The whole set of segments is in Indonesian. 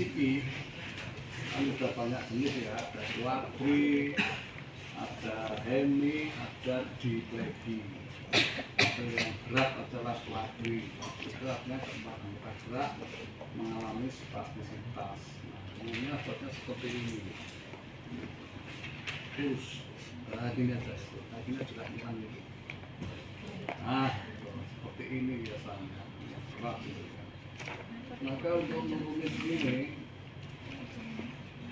PCB kan udah banyak jenis ya, ada quadri, ada hemi, ada diplegi. Ada yang berat adalah quadri, beratnya keempat anggota gerak mengalami spastisitas. Nah, umumnya contohnya seperti ini. Terus, gini aja, gini juga hilang ini. Nah, seperti ini biasanya, berat gitu ya. Maka untuk merumit ini,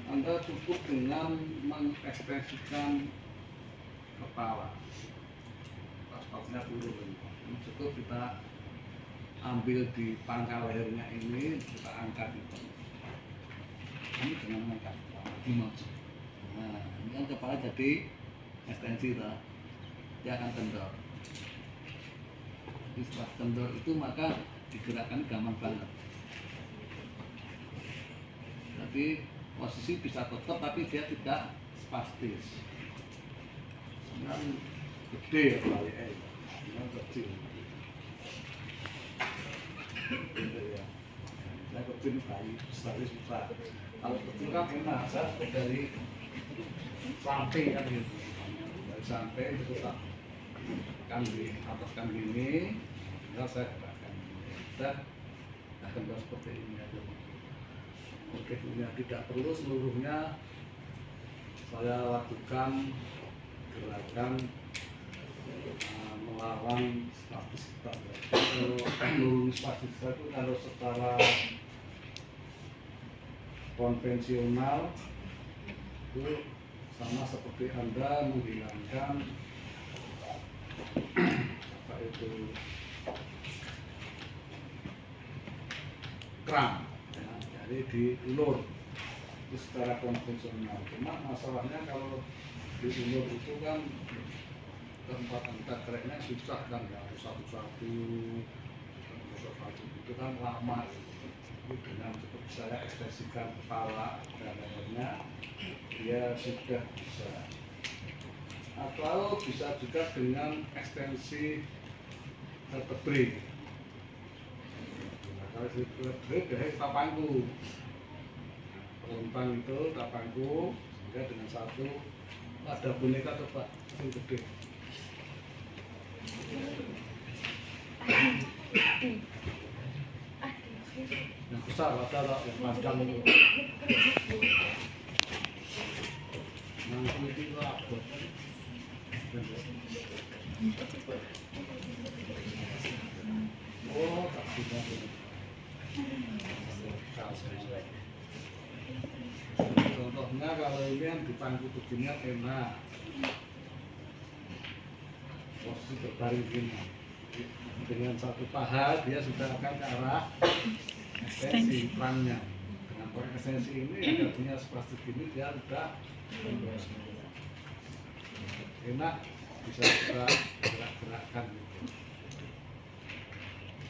Anda cukup dengan mengekspresikan kepala, pas-pasnya turun. Ini cukup kita ambil di pangkal lehernya ini, kita angkat itu. Ini dengan mengangkat kepala di maju. Nah, ini kan kepala jadi ekstensi, dia akan kendor. Jadi setelah kendor itu maka digerakkan gampang banget. Jadi posisi bisa tetap tapi dia tidak spastis. Yang gede ya baliknya, yang kecil. Gitu ya. Yang kecil bayi, besar susah. Kalau kecil kan enak, saya dari sampai kan gitu. Dari sampai itu tak kan di atas kan gini, tinggal saya gerakan ini. Saya akan seperti ini aja. Oke, tidak perlu seluruhnya saya lakukan gerakan melawan spastisitas. Kalau spastisitas itu kalau secara konvensional itu sama seperti Anda menghilangkan apa itu kram. Jadi diulur itu secara konvensional. Cuma masalahnya kalau diulur itu kan tempat angkat geraknya susah kan, ya harus satu-satu itu kan lama. Itu dengan cukup saya ekspresikan kepala dan lehernya, dia sudah bisa. Atau bisa juga dengan ekstensi vertebrae. Kalau vertebrae dari tapangku, pelontang itu tapangku, sehingga dengan satu ada boneka coba yang gede. Yang besar ada yang panjang itu. Yang itu abot. Oh, tak bisa. Contohnya kalau ini yang di pangku begini enak, posisi berbaring gini, dengan satu paha dia sudah akan ke arah ekstensi perangnya. Dengan pola ekstensi ini yang punya spastik ini dia sudah enak, bisa kita gerak-gerakkan gitu.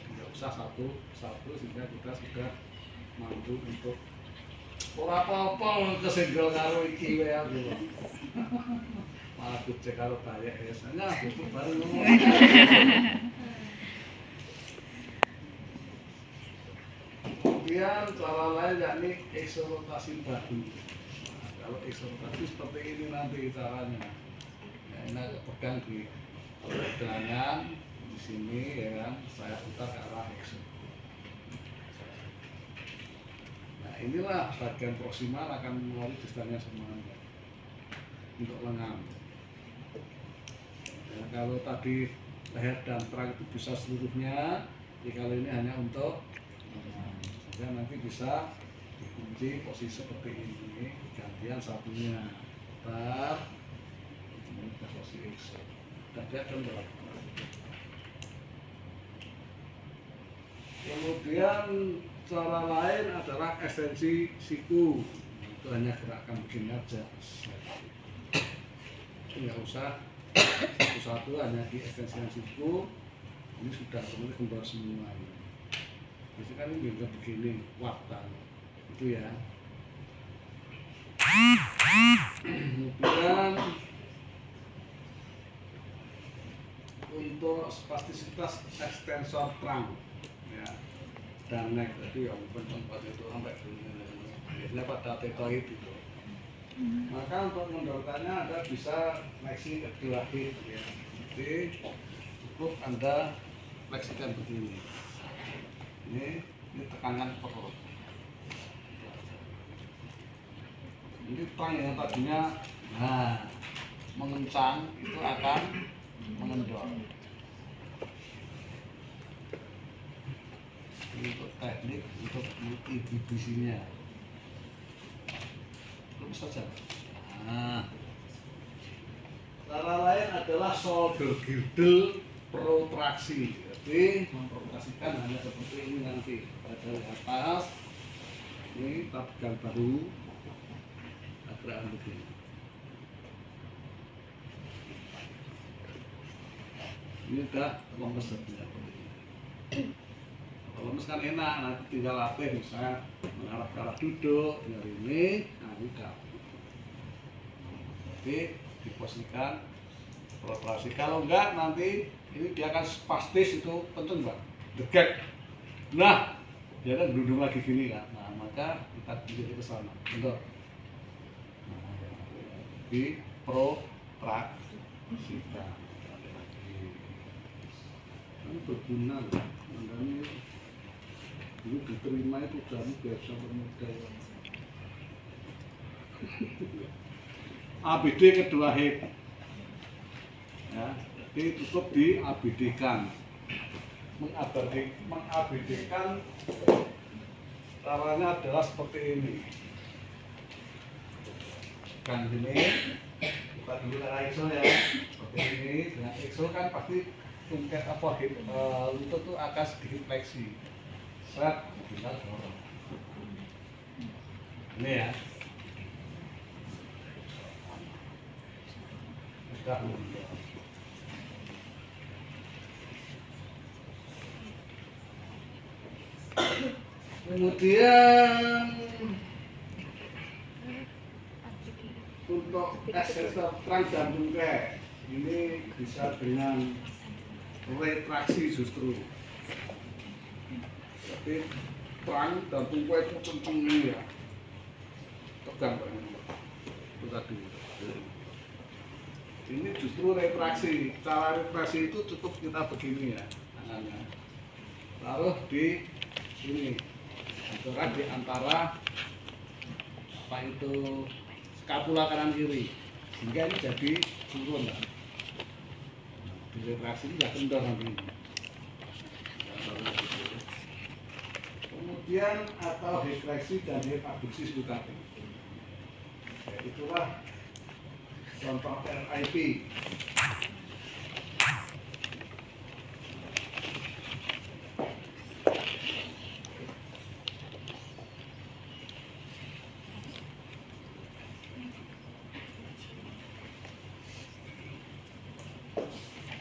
Tidak usah satu-satu sehingga kita sudah mampu untuk ora apa-apa kesenggol karo iki wae gitu. Malah kucek karo bayek esanya butuh bareng ngomong. Kemudian cara lain yakni eksorotasi bahu. Nah, kalau eksorotasi seperti ini nanti caranya. Ya, enak pegang di pegangan di sini ya kan, saya putar ke arah eksor. Nah, inilah bagian proksimal akan melalui distannya semuanya untuk lengan. Ya, kalau tadi leher dan perang itu bisa seluruhnya, jadi kalau ini hanya untuk lengan. Sehingga nanti bisa dikunci posisi seperti ini, gantian satunya putar, ini ke posisi eksor. Dan dia akan berlaku. Kemudian cara lain adalah ekstensi siku. Itu hanya gerakan begini aja. Nggak usah satu-satu, hanya di ekstensi siku. Ini sudah semuanya kendor semua. Biasanya kan ini juga begini, waktan itu ya. Kemudian untuk spastisitas ekstensor trunk ya, dan neck tadi yang tempat itu sampai begini. akhirnya pada tetoid itu. Maka untuk mengendorkannya Anda bisa fleksi kedua hip ya. Jadi cukup Anda fleksikan begini. Ini tekankan perut. Ini tang yang tadinya mengencang itu akan mengendor. Ini untuk teknik untuk menginhibisinya. Belum saja. Cara lain adalah shoulder girdle protraksi. Jadi memprotraksikan hanya seperti ini nanti. Dari atas, ini pegang bahu, gerakan begini. Ini udah lemes sebenarnya. Kalau lemes kan enak, nanti tinggal latih misalnya mengarah ke arah duduk, dari ini, nah udah. Jadi diposisikan protraksi. Kalau enggak nanti ini dia akan spastis, itu penting Mbak. Degek. Nah, dia kan gerundung lagi gini kan. Nah, maka kita tunjuk ke sana. Bentar. Di protraksikan. Ini berguna loh. Makanya ini diterima itu dari biasa bermodal. ABD kedua hip. Ya, jadi cukup di ABD-kan. Mengabadikan caranya adalah seperti ini. Kan gini, kita dulu cara ISO ya, seperti ini. Dengan ISO kan pasti tingkat lutut tuh akan sedikit fleksi. Set, kita dorong. Ini ya. Sudah. Kemudian untuk eksesor terang dan tungkai ini bisa dengan retraksi justru. Jadi terang dan tungkai itu kenceng ini ya. Tegang Pak ini. Itu tadi. Ini justru retraksi. Cara retraksi itu cukup kita begini ya tangannya. Taruh di sini. Di antara apa itu skapula kanan kiri, sehingga ini jadi turun. Di retraksi ini nggak kendor nanti. Kemudian atau defleksi dan abduksi tadi. Itulah contoh RIP.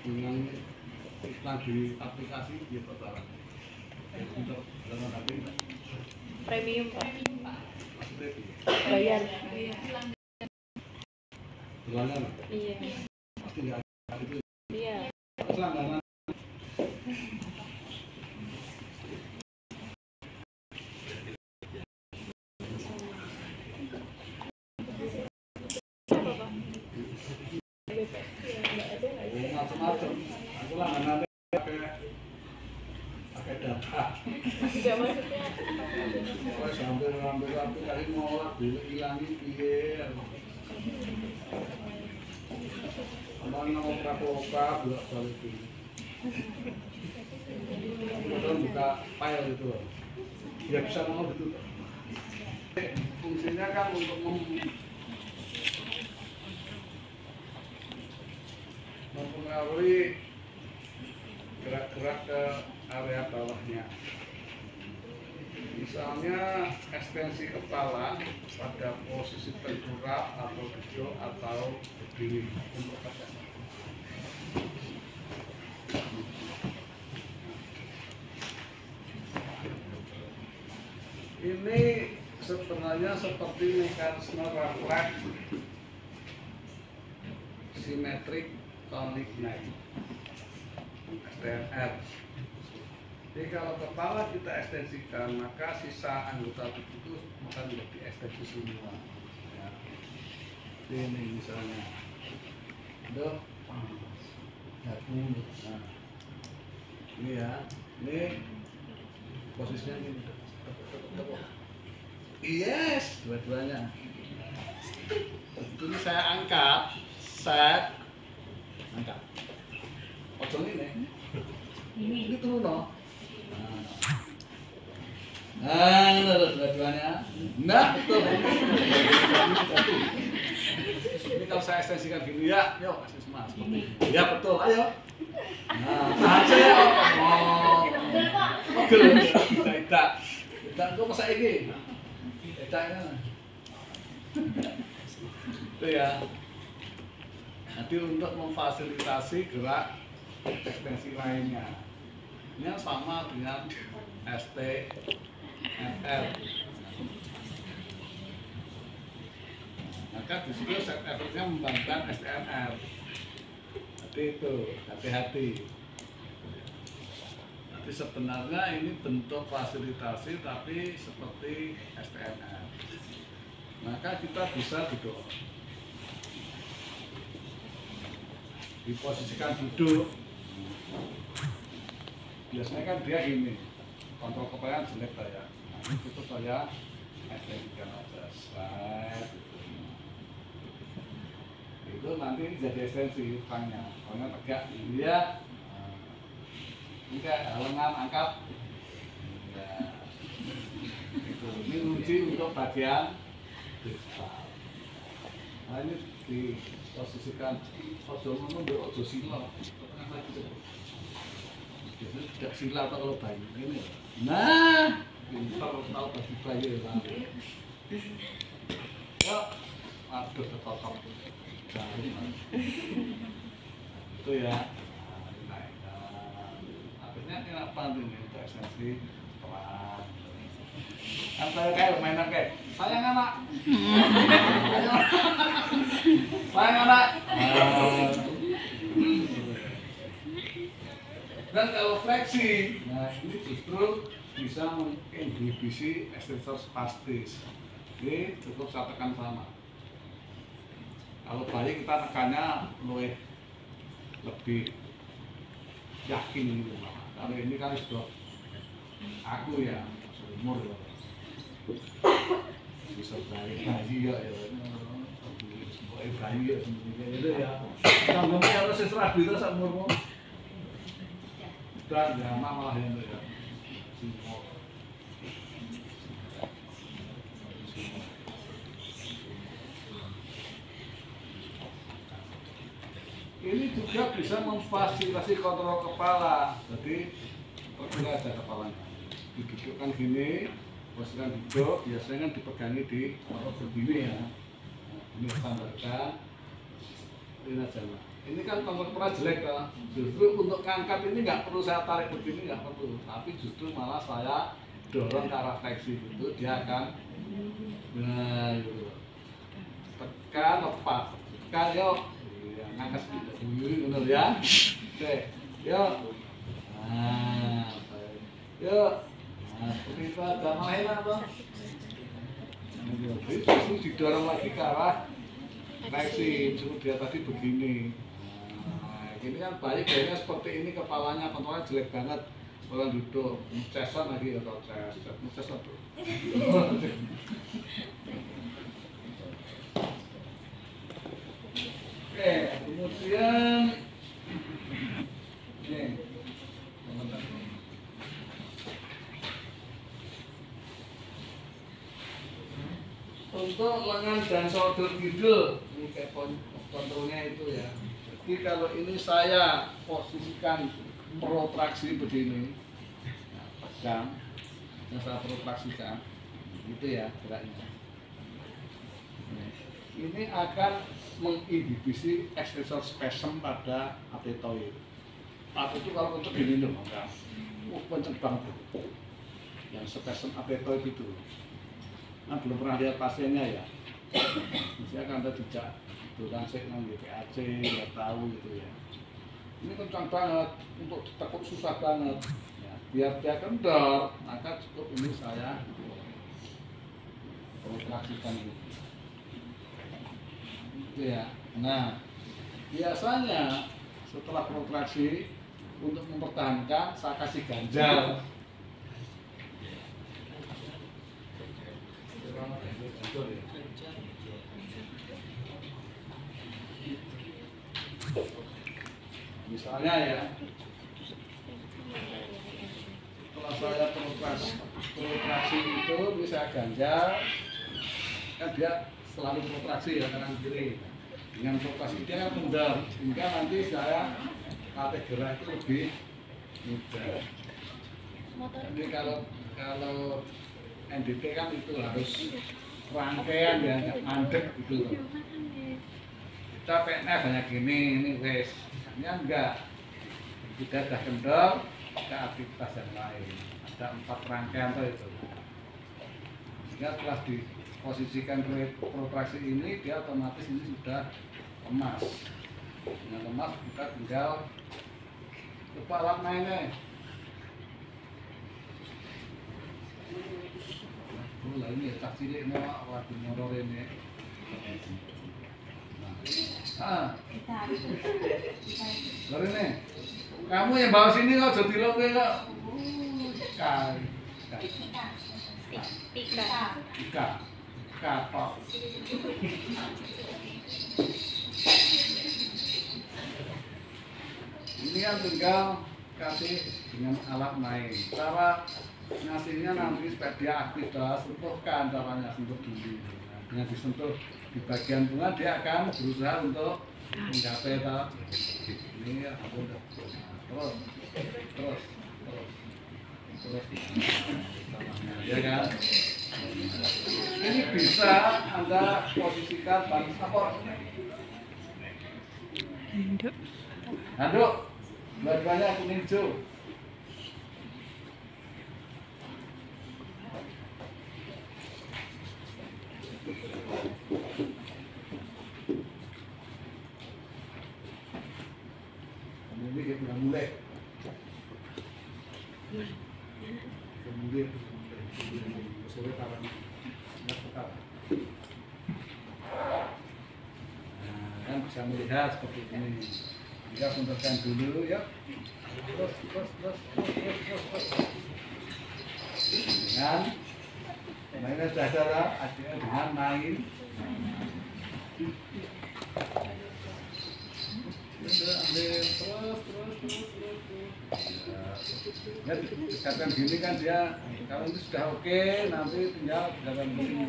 Dengan iklan di aplikasi dia total untuk dalam hati premium Pak. bayar Bayar. berlangganan Iya. pasti nggak ada itu Iya. langganan macam-macam aku langganan pakai data. Enggak maksudnya hampir kali nolak dulu hilangin piye. Kemarin mau prakoka bolak-balik ini. Kemudian buka file itu, ya bisa ngomong gitu. Fungsinya kan untuk mempengaruhi gerak-gerak ke area bawahnya. Misalnya ekstensi kepala pada posisi tengkurap atau duduk atau berdiri untuk apa? Ini sebenarnya seperti mekanisme refleks simetrik tonic neck STNR. Jadi kalau kepala kita ekstensikan, maka sisa anggota tubuh itu akan lebih ekstensi. di semua. Ya. Ini misalnya, itu, nah, ini ya, ini posisinya ini. Yes, dua-duanya. Ini saya angkat, set, angkat. Ojol ini turun no. Nah, dua-duanya. Nah, betul. Ini kalau saya ekstensikan gini ya, yuk kasih semangat seperti ini. Ya betul, ayo. Nah, tahan saya. Oh, tidak. Tidak, kok masa ini? Tidak ini. Itu ya. Nanti untuk memfasilitasi gerak ekstensi lainnya. Ini sama dengan STNR. Maka di situ set effortnya membangkitkan STNR. Jadi itu, hati-hati. Nanti sebenarnya ini bentuk fasilitasi tapi seperti STNR. Maka kita bisa duduk. Diposisikan duduk. Biasanya kan dia gini, kontrol kepala jelek saya. Nah, itu saya ekstensikan aja, slide. Itu nanti jadi ekstensi tangannya, tangannya tegak, dia ini kayak lengan angkat. Ya. Itu ini kunci untuk bagian distal. Nah ini diposisikan ojo ngono ojo sila. Biasanya tidak sila atau kalau bayi ini. Nah, pintar tahu bagi bayi ya. Ya, aduh tertotok. Itu ya. Akhirnya ini apa nih untuk ekstensi pelan. Kan saya kayak mainan kayak sayang anak. Sayang anak. Dan kalau fleksi, nah ini justru bisa menginhibisi ekstensor spastis. Ini cukup saya tekan sama. Kalau bayi kita tekannya lebih yakin gitu. Kalau ini kan sudah aku ya umur ya. Bisa bayi ya. Bayi ya itu ya. Tanggungnya harus seserah gitu sama umurmu. Dan ya malah yang itu ya. Ini juga bisa memfasilitasi kontrol kepala. Jadi perkira aja kepalanya. Didudukkan gini, posisikan duduk, biasanya kan dipegangi di begini ya. Ini standarkan. Ini aja lah. Ini kan kontrol kepala jelek kan. Justru untuk ngangkat ini nggak perlu saya tarik begini, nggak perlu. Tapi justru malah saya dorong ke arah fleksi itu, dia akan nah gitu. Tekan lepas, tekan yuk. Ngangkat sedikit, bener ya. Oke, yuk. Nah, yuk. Nah, seperti itu aja. Main apa? Itu didorong lagi ke arah fleksi. Suruh dia tadi begini. Ini kan bayi kayaknya seperti ini, kepalanya kontrolnya jelek banget. Orang duduk, cesan lagi atau ces atau oke, kemudian ini untuk lengan dan shoulder middle, ini kayak kontrolnya itu ya. Jadi kalau ini saya posisikan protraksi begini, nah, pegang, yang saya protraksikan, gitu ya geraknya. Ini akan menginhibisi ekstensor spasm pada apetoid. Tapi itu kalau untuk gini loh, enggak, kenceng banget itu. Yang spasm apetoid itu, nah belum pernah lihat pasiennya ya. Saya kan ada tidak. Bukan segmen PAC, nggak tahu gitu ya. Ini kencang banget, untuk ditekuk susah banget. Ya, biar dia kendor, maka cukup ini saya kontraksikan gitu. Gitu ya. Nah, biasanya setelah kontraksi untuk mempertahankan saya kasih ganjal. Misalnya ya, setelah saya kontraksi itu bisa ganjal, kan dia selalu kontraksi ya kanan kiri. Dengan kontraksi dia kan kendor, sehingga nanti saya latih gerak itu lebih mudah. Jadi kalau NDT kan itu harus rangkaian ya, mandek gitu loh. Kita PNF banyak gini, ini wes. Ini enggak. Kita sudah kendor, kita aktivitas yang lain. Ada 4 rangkaian tuh itu. Sehingga setelah diposisikan protraksi ini, dia otomatis ini sudah lemas. Dengan lemas kita tinggal coba alat mainnya. Lah ini cak cilik ini lagi ngoror ini. Lalu nih, kamu yang bawa sini kok jadi lo kok. Ika tok. Ini kan tinggal kasih dengan alat main. Cara ngasihnya nanti supaya dia aktif, sentuhkan caranya, sentuh dulu. Dengan disentuh di bagian bunga dia akan berusaha untuk menggapai ini ya, terus ya kan. Ini bisa Anda posisikan bagi apa? Handuk dua-duanya kuning hijau. Mulai. Kemudian sore taran kan bisa melihat seperti ini. Kita sentuhkan dulu ya. Terus. Dengan mainnya sudah ada, akhirnya dengan main. Terus. Ya, dekatkan gini kan dia, kalau itu sudah oke, nanti tinggal dekatkan gini.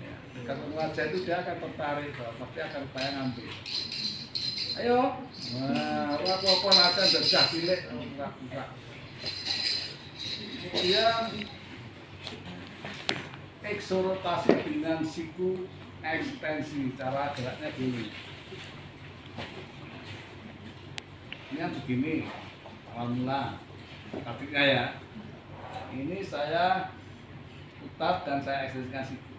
Ya, dekatkan wajah itu dia akan tertarik, pasti akan saya ngambil. Ayo, nah, apa-apa latihan berjah cilik, gerak. Kemudian eksorotasi dengan siku ekstensi, cara geraknya gini. Ini kan begini, alhamdulillah, kakinya ya. Ini saya putar dan saya ekstensikan siku.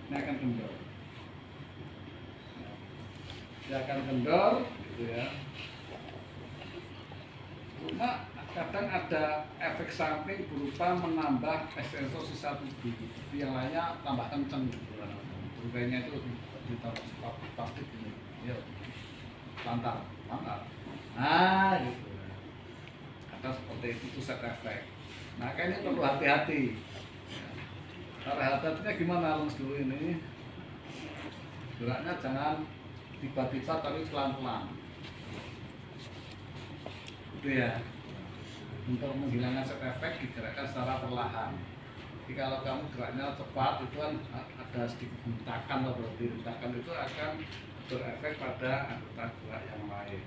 Ini akan kendor. Dia akan kendor, gitu ya. Cuma kadang ada efek samping berupa menambah ekstensor sisa tubuh. Yang lainnya tambah kenceng. Berganya itu ditaruh plastik ini. Yuk. Lantar. Nah, gitu. Ada seperti itu set efek. Nah, kayaknya perlu hati-hati. Cara hati-hatinya gimana Mas dulu ini? Geraknya jangan tiba-tiba tapi pelan-pelan. Itu ya. Untuk menghilangkan set efek digerakkan secara perlahan. Jadi kalau kamu geraknya cepat itu kan ada sedikit hentakan atau berarti hentakan itu akan berefek pada anggota gerak yang lain.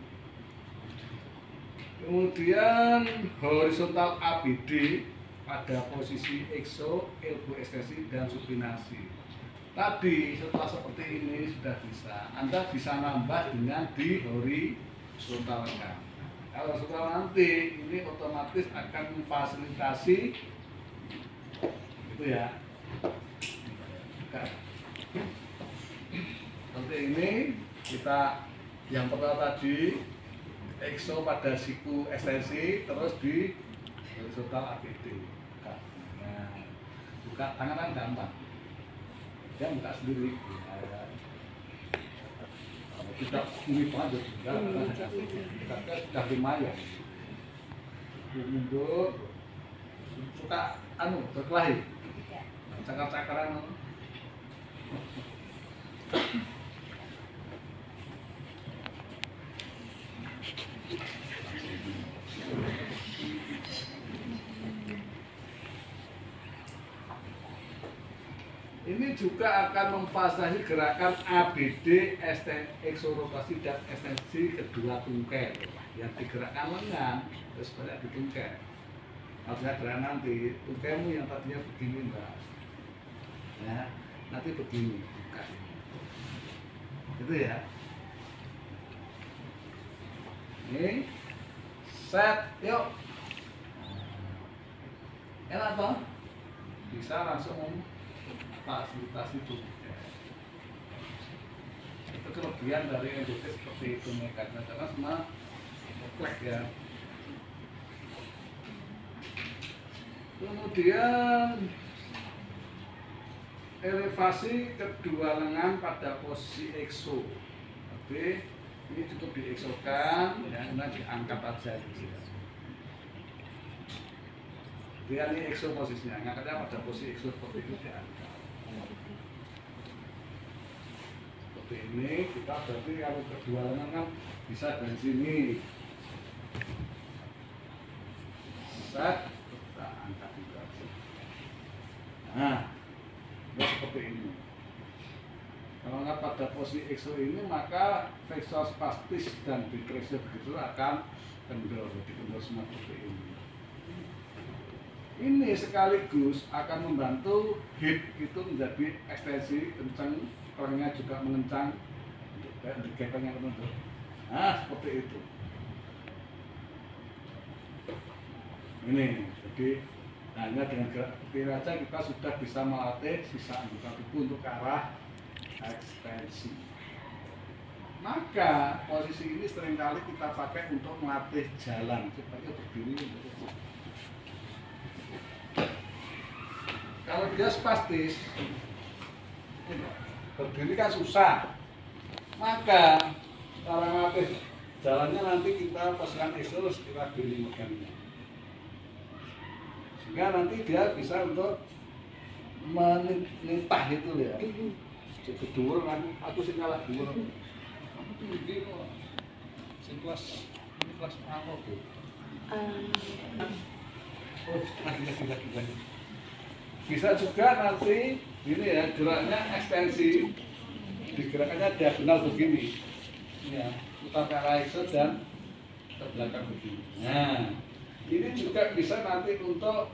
Kemudian horizontal ABD pada posisi exo, elbow ekstensi dan supinasi. Tadi setelah seperti ini sudah bisa. Anda bisa nambah dengan di horizontalkan. Kalau setelah nanti ini otomatis akan memfasilitasi itu ya. Seperti ini kita yang pertama tadi exo pada siku ekstensi terus di horizontal ABD. Nah, buka tangan kan gampang, dia buka sendiri. Ya, kalau kita ini banget juga, kita sudah lumayan. Mundur, suka berkelahi, cakar-cakaran. Ini juga akan memfasilitasi gerakan ABD, eksorotasi dan ekstensi kedua tungkai. Yang digerakkan lengan, terus banyak ditungkai. Harusnya gerak nanti, tungkaimu yang tadinya begini mbak, ya, nanti begini, bukan. Itu ya. Ini, set, yuk. Enak toh? Bisa langsung fasilitasi tungkai. Itu kelebihan dari NDT seperti itu mekanisme, karena semua kompleks ya. Kemudian elevasi kedua lengan pada posisi ekso. Oke, ini cukup dieksokan, ya, kemudian diangkat aja gitu. Dia ini ekso posisinya, ngangkatnya pada posisi ekso seperti itu diangkat. Seperti ini, kita berarti kalau kedua lengan kan bisa dari sini. Set, kita angkat juga. Nah, seperti ini. Kalau nggak pada posisi ekso ini, maka flexor spastis dan depresio begitu akan kendor, dikendor semua seperti ini. Ini sekaligus akan membantu hip itu menjadi ekstensi kencang, orangnya juga mengencang, untuk gepeng yang kendor. Nah, seperti itu. Ini, jadi hanya dengan gerak seperti aja kita sudah bisa melatih sisa anggota tubuh untuk ke arah ekstensi. Maka posisi ini seringkali kita pakai untuk melatih jalan supaya berdiri. Kalau dia spastis, berdiri kan susah. Maka cara melatih jalannya nanti kita pasang eksos kita beri megangnya. Sehingga nanti dia bisa untuk menintah itu ya. Jadi dhuwur kan aku sing ngalah dhuwur. Kamu tuh iki kok. Sing kelas ini kelas apa, Bu? Oh, lagi. Bisa juga nanti ini ya geraknya ekstensi. Digerakannya diagonal begini. Ya, putar ke arah eksos dan ke belakang begini. Nah, ini juga bisa nanti untuk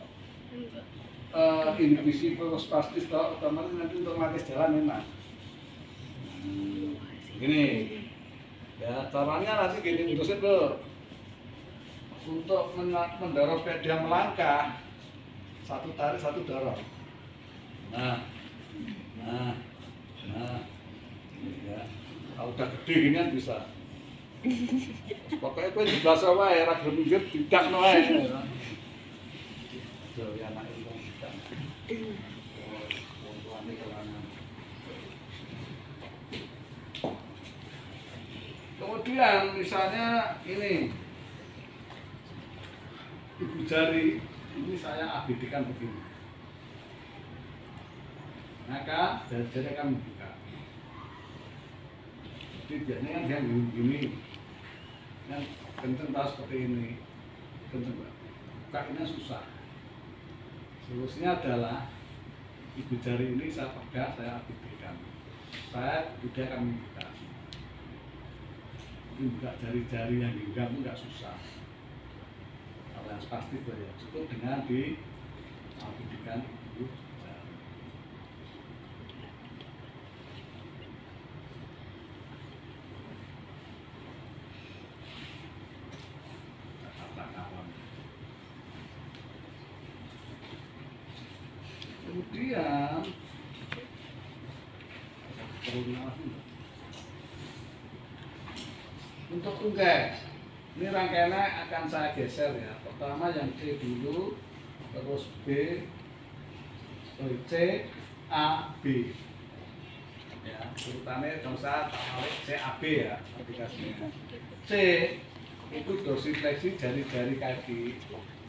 inhibisi prospastis atau otomatis nanti untuk melatih jalan enak. Gini ya, caranya nanti gini terusin tuh. Untuk mendorong dia melangkah, satu tarik satu dorong. Nah ya, kalau udah gede ginian bisa. Pokoknya kowe dibasa wae ra gelem minggir didakno wae. Yo ya anak itu tidak. Tuane kelana. Kemudian misalnya ini ibu jari ini saya abadikan begini. Maka jari akan membuka. Jadi biasanya kan dia gini, yang kenceng tahu seperti ini, kenceng bukanya susah. Solusinya adalah ibu jari ini saya pegang, saya abadikan. Saya tidak akan membuka. Buka jari-jari yang genggam itu nggak susah. Kalau yang pasti itu ya cukup dengan di abadikan ibu jari. Kemudian untuk tungkai, ini rangkaiannya akan saya geser ya. Pertama yang C dulu, terus B, C A B ya, urutannya kalau saya tak balik C A B ya aplikasinya. C itu dorsifleksi jari-jari kaki,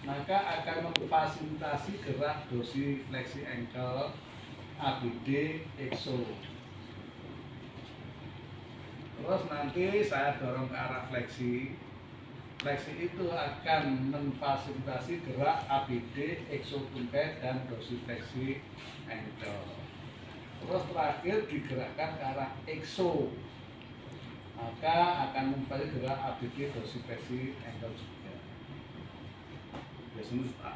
maka akan memfasilitasi gerak dorsifleksi ankle, ABD, exo. Terus nanti saya dorong ke arah fleksi. Fleksi itu akan memfasilitasi gerak ABD, exo tungkai dan dorsifleksi ankle. Terus terakhir digerakkan ke arah exo, maka akan memfasilitasi gerak ABD, dorsifleksi ankle juga.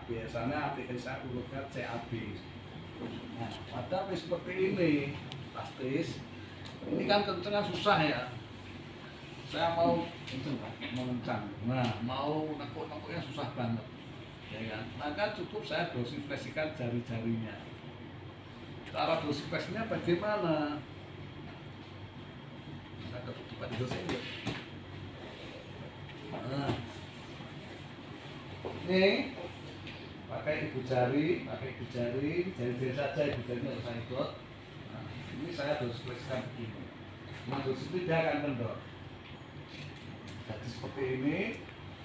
Biasanya aplikasi saya urutkan CAB. Nah, pada seperti ini pasti ini kan kencengnya susah ya. Saya mau kenceng, mau kencang. Nah, mau nekuk-nekuknya susah banget, ya kan? Maka cukup saya dorsifleksikan jari-jarinya. Cara dorsifleksinya bagaimana? Saya ketutupan dorsifleksi. Nah, ini pakai ibu jari, jari-jari saja, ibu jari nggak usah ikut. Nah, ini saya dorsifleksikan begini. Nah, dorsifleksi dia akan kendor. Jadi seperti ini,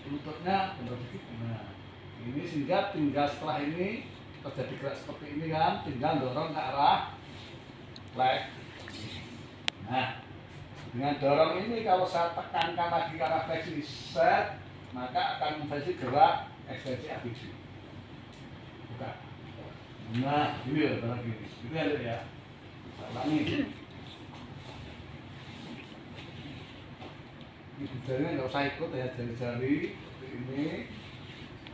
lututnya kendor sedikit. Nah, ini sehingga tinggal setelah ini terjadi gerak seperti ini kan, tinggal dorong ke arah leg. Nah, dengan dorong ini kalau saya tekankan lagi ke arah fleksi set, maka akan memfasilitasi gerak ekstensi abduksi. Buka. Nah, ini ya, lagi ini. Itu ya. Ulangi. Ibu jarinya nggak usah ikut ya, jari-jari seperti ini.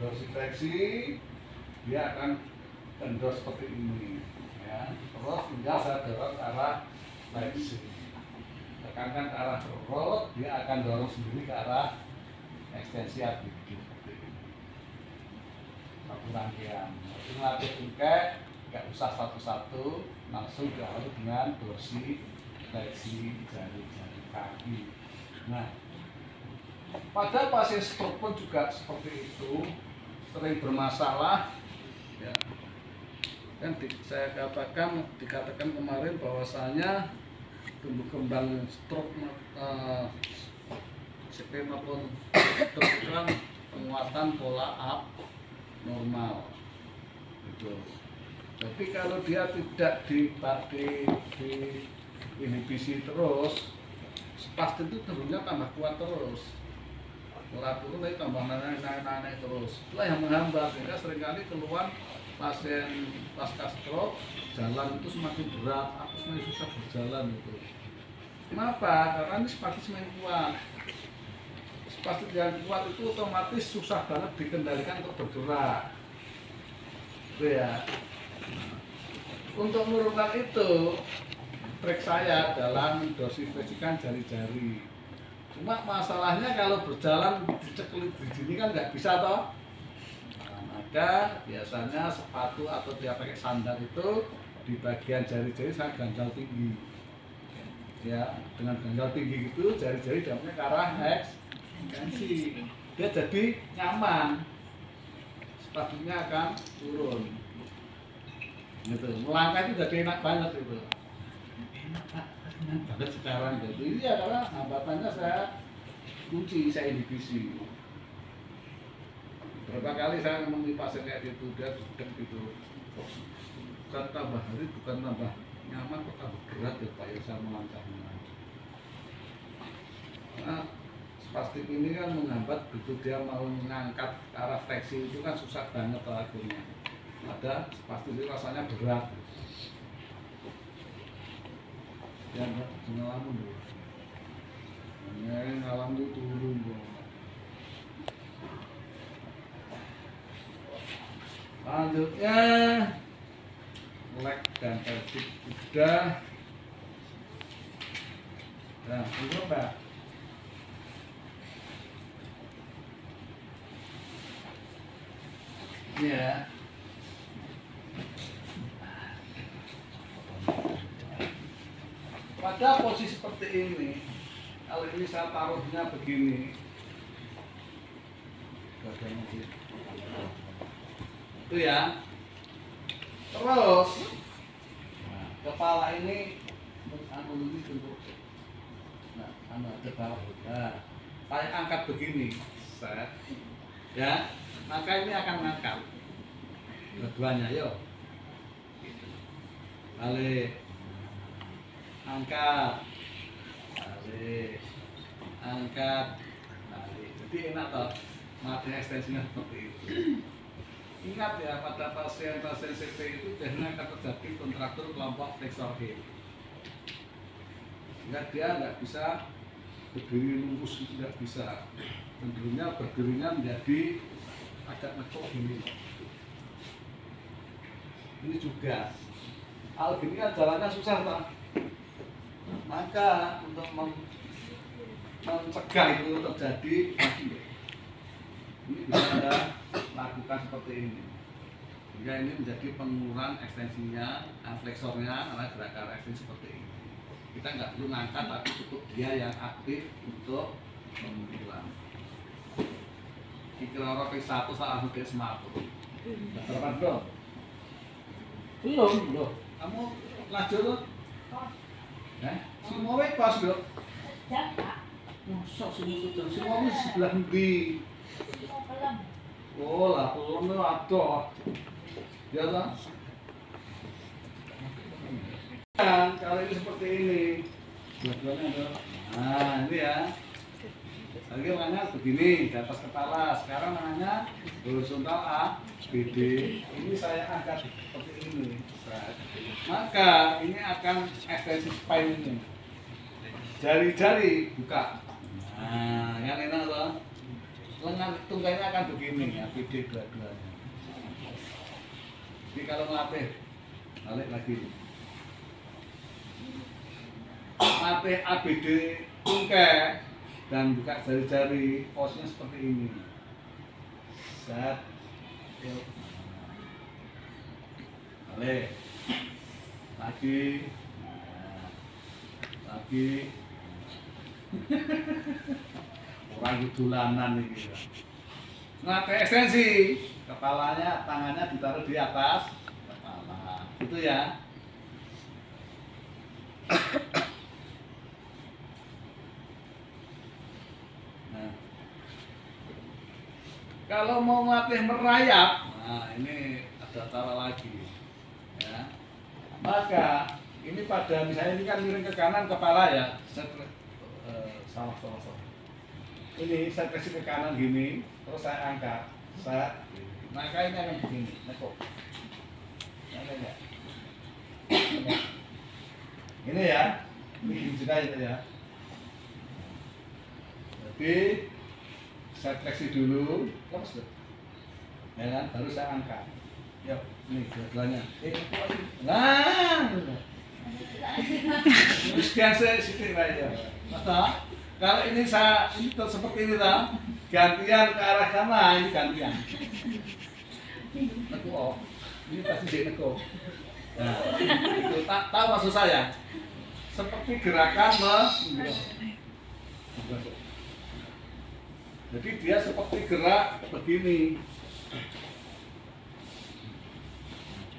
Dorsifleksi, dia akan kendor seperti ini. Ya. Terus tinggal saya dorong ke arah fleksi. Tekankan ke arah perut, dia akan dorong sendiri ke arah ekstensi abduksi. Satu rangkaian. Ini latih tungkai, nggak usah satu-satu, langsung diawali dengan dorsi, fleksi, jari-jari kaki. Nah, pada pasien stroke pun juga seperti itu, sering bermasalah. Ya. Kan dikatakan kemarin bahwasanya tumbuh kembang stroke CP maupun stroke itu kan penguatan pola abnormal gitu. Tapi kalau dia tidak inhibisi terus, spastik itu turunnya tambah kuat terus. Mulai turun tapi tambah naik terus. Itulah yang menghambat, sehingga seringkali keluhan pasien pasca stroke jalan itu semakin berat, aku semakin susah berjalan itu. Kenapa? Karena ini spastik semakin kuat. Spastik yang kuat itu otomatis susah banget dikendalikan untuk bergerak. Itu ya. Untuk menurunkan itu, trik saya dalam dorsifleksikan jari-jari. Cuma masalahnya kalau berjalan diceklit di sini kan nggak bisa toh. Nah, maka biasanya sepatu atau dia pakai sandal itu di bagian jari-jari saya ganjal tinggi. Ya, dengan ganjal tinggi itu jari-jari dalamnya ke arah ekstensi. Dia jadi nyaman. Sepatunya akan turun. Gitu. Melangkah itu jadi enak banget itu. Enak banget sekarang gitu. Iya, karena hambatannya saya kunci, saya inhibisi. Berapa kali saya ngomong di pasien kayak gitu, dia duduk gitu. Bukan tambah hari, bukan tambah nyaman, kok tambah berat ya Pak, ya saya melangkahnya. Nah, spastik ini kan menghambat begitu dia mau mengangkat ke arah fleksi itu kan susah banget akhirnya. Ada spastik itu rasanya berat. Ya enggak, ngalamin dulu. Ngalamin turun dulu. Lanjutnya leg dan pelvic udah. Nah, itu apa? Ya. Pada posisi seperti ini, kalau ini saya taruhnya begini, itu ya. Terus nah, kepala ini anu ini untuk ada bawah. Nah, saya angkat begini, set, ya, maka ini akan ngangkat keduanya, yuk. Balik, angkat, balik, angkat, balik. Jadi enak toh, materi ekstensinya seperti itu. Ingat ya, pada pasien-pasien CP itu biasanya akan terjadi kontraktur kelompok flexor hip. Sehingga dia nggak bisa berdiri lurus, tidak bisa. Cenderungnya berdirinya menjadi agak nekuk gini. Ini juga. Hal gini kan jalannya susah, Pak. Maka untuk mencegah itu terjadi, ini bisa Anda lakukan seperti ini. Sehingga ini menjadi pengurangan ekstensinya, fleksornya, karena gerakan ekstensi seperti ini. Kita nggak perlu ngangkat, tapi cukup dia yang aktif untuk mengulang. Kira-kira P1 saat ke sematu. Berapa bro? Belum. Kamu lanjut tuh? Si Mowe pas bro? Masuk si Mowe sebelah di. Oh lah, belum ada. Ya kan? Kalau ini seperti ini, dua-duanya ada. Nah ini ya. Lagi makanya begini di atas kepala. Sekarang namanya horizontal A, BD. Ini saya angkat seperti ini. Maka ini akan ekstensi spine ini. Jari-jari buka. Nah, yang enak loh. Lengan tunggainya akan begini ya, BD dua-duanya. Jadi kalau melatih, balik lagi. Latih ABD tungkai dan buka jari-jari, posnya seperti ini. Set, yuk. Balik, lagi, lagi. Orang dulanan ini. Latih ekstensi, kepalanya, tangannya ditaruh di atas kepala, itu ya. Kalau mau melatih merayap, nah ini ada cara lagi, ya. Maka ini pada misalnya ini kan miring ke kanan kepala ya, salah. Ini saya kasih ke kanan gini, terus saya angkat, maka ini akan begini, nekuk. Ini ya, ini juga itu ya. Jadi saya fleksi dulu, terus ya kan, baru saya angkat. Yuk, ini dua-duanya. Nah, sekian sedikit aja. Masa kalau ini saya ini seperti ini lah, gantian ke arah sana, ini gantian. Nekuk, oh, ini pasti jadi nekuk. Nah, itu tahu maksud saya. Seperti gerakan jadi dia seperti gerak begini.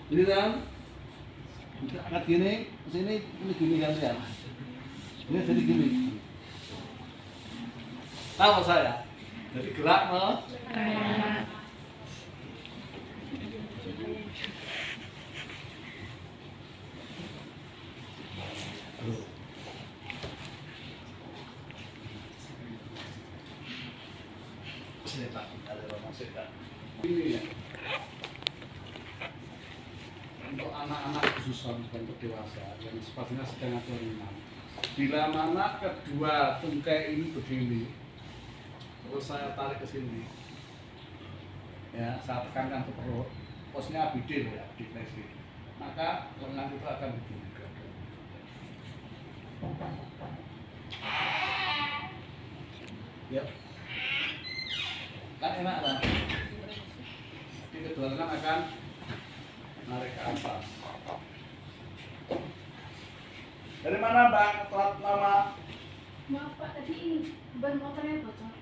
Ini kan, angkat gini, sini, ini gini kan ya. Ini jadi gini. Tahu saya. Jadi gerak ini ya. Untuk anak-anak khusus untuk dewasa yang sifatnya sedang atau ringan. Bila mana kedua tungkai ini begini, terus saya tarik ke sini, ya, saya tekankan ke perut, posnya ABD ya, defleksi, maka lengan itu akan begini. Ya, kan enak lah. Jadi kedua lengan akan narik ke atas. Dari mana Mbak? Plat nama? Maaf Pak, tadi ini ban motornya bocor.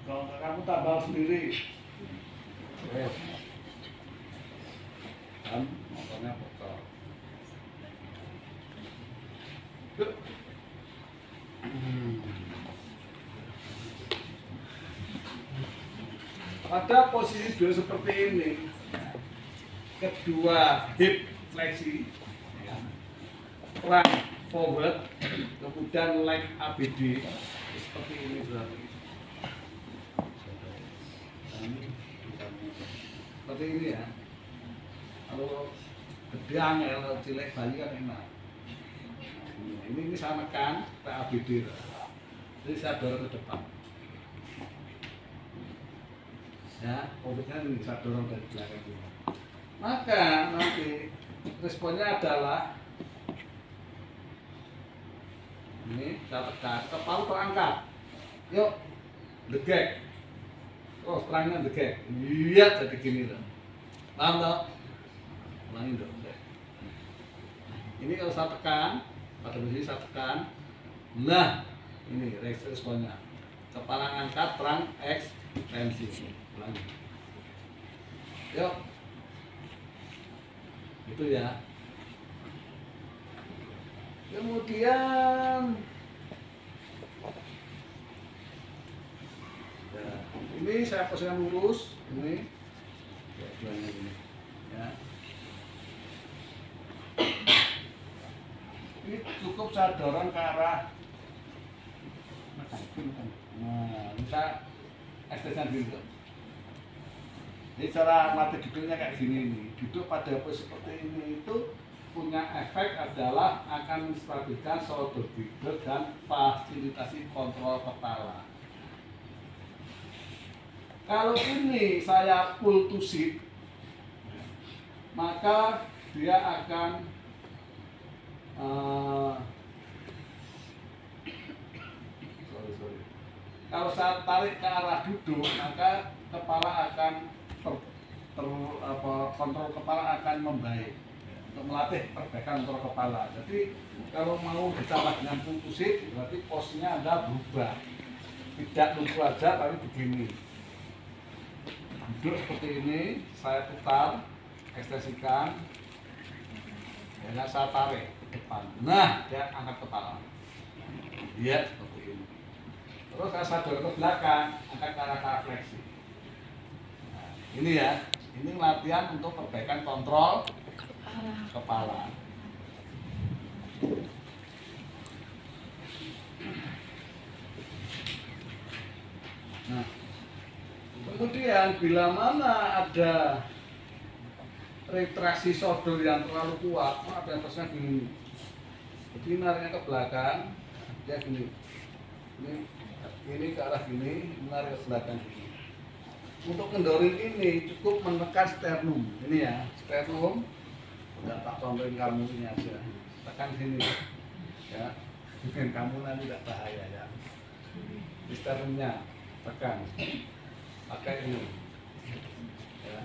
Kalau kamu tabal sendiri. Kan motor Pokoknya botol. Yuk. Pada posisi dua seperti ini, kedua hip fleksi, front forward, kemudian leg ABD seperti ini berarti. Seperti ini ya. Kalau gede angel, cilik bayi kan enak. Ini saya nekan ke ABD. Jadi saya dorong ke depan. Ya, fokusnya ini saya dorong dari belakang ini. Maka nanti responnya adalah ini saya tekan, kepala terangkat. Yuk, degek. Oh, terangnya degek. Iya, jadi gini loh. Paham toh? Ulangin dong. Ini kalau saya tekan, pada posisi saya tekan. Nah, ini responnya. Kepala ngangkat, terang ekstensi. Ulangi. Yuk. Itu ya. Kemudian ya, ini saya posisikan lurus, ini ya, ini ya. Ini cukup saya dorong ke arah nah, bisa ekstensi dulu. Jadi cara mati duduknya kayak gini nih. Duduk pada posisi seperti ini itu punya efek adalah akan menstabilkan shoulder bridle dan fasilitasi kontrol kepala. Kalau ini saya pull to sit, maka dia akan kalau saya tarik ke arah duduk, maka kepala akan kontrol kepala akan membaik untuk melatih perbaikan kontrol kepala. Jadi kalau mau ditambah dengan pull to sit, berarti posisinya Anda berubah, tidak lugu aja tapi begini. Duduk seperti ini, saya putar, ekstensikan, ya saya tarik ke depan. Nah, dia angkat kepala. Lihat seperti ini. Terus saya dorong ke belakang, angkat ke arah fleksi. Nah, ini ya. Ini latihan untuk perbaikan kontrol kepala. Nah, kemudian bila mana ada retraksi shoulder yang terlalu kuat, ada yang terusnya gini. Jadi nariknya ke belakang, dia gini. Ini ke arah gini, menarik ke belakang gini. Untuk kendorin ini cukup menekan sternum. Ini ya, sternum. Udah tak contohin kamu ini aja. Tekan sini. Ya. Bikin kamu nanti tidak bahaya ya. Di sternumnya tekan. Pakai ini. Ya.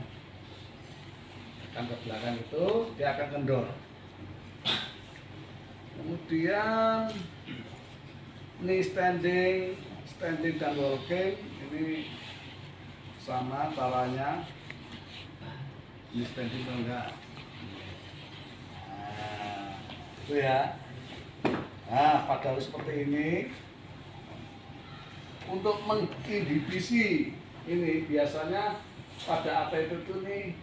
Tekan ke belakang itu dia akan kendor. Kemudian ini standing dan walking ini sama caranya. Ini standing atau enggak? Nah, itu ya. Nah, pada seperti ini untuk menginhibisi ini biasanya pada atlet itu nih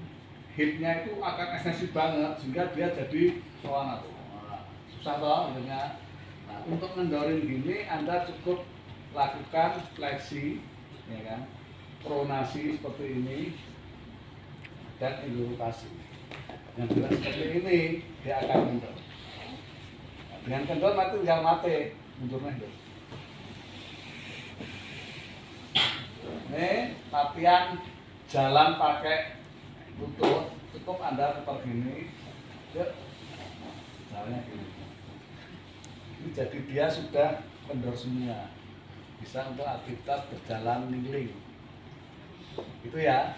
hipnya itu akan ekstensi banget sehingga dia jadi soalnya susah toh intinya. Nah, untuk mendorin gini Anda cukup lakukan fleksi, ya kan? Pronasi seperti ini dan indukasi. Yang jelas seperti ini dia akan kendor. Nah, dengan kendor nanti tinggal mati mundurnya itu. Ini latihan jalan pakai lutut, cukup Anda putar gini, yuk, jalannya gini. Ini jadi dia sudah kendor semua, bisa untuk aktivitas berjalan keliling. Itu ya.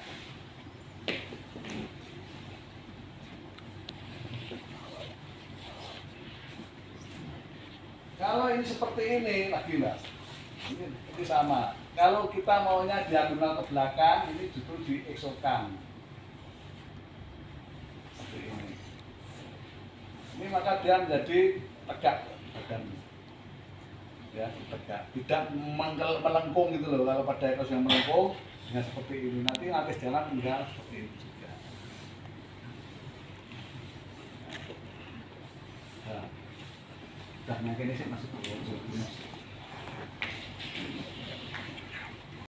Kalau ini seperti ini lagi mas, ini sama. Kalau kita maunya diagonal ke belakang, ini justru dieksokan. Seperti ini. Ini maka dia menjadi tegak badannya. Ya, tegak. Tidak melengkung gitu loh. Kalau pada ekor yang melengkung, ya seperti ini. Nanti habis jalan enggak seperti ini juga. Nah, yang ini sih masih perlu.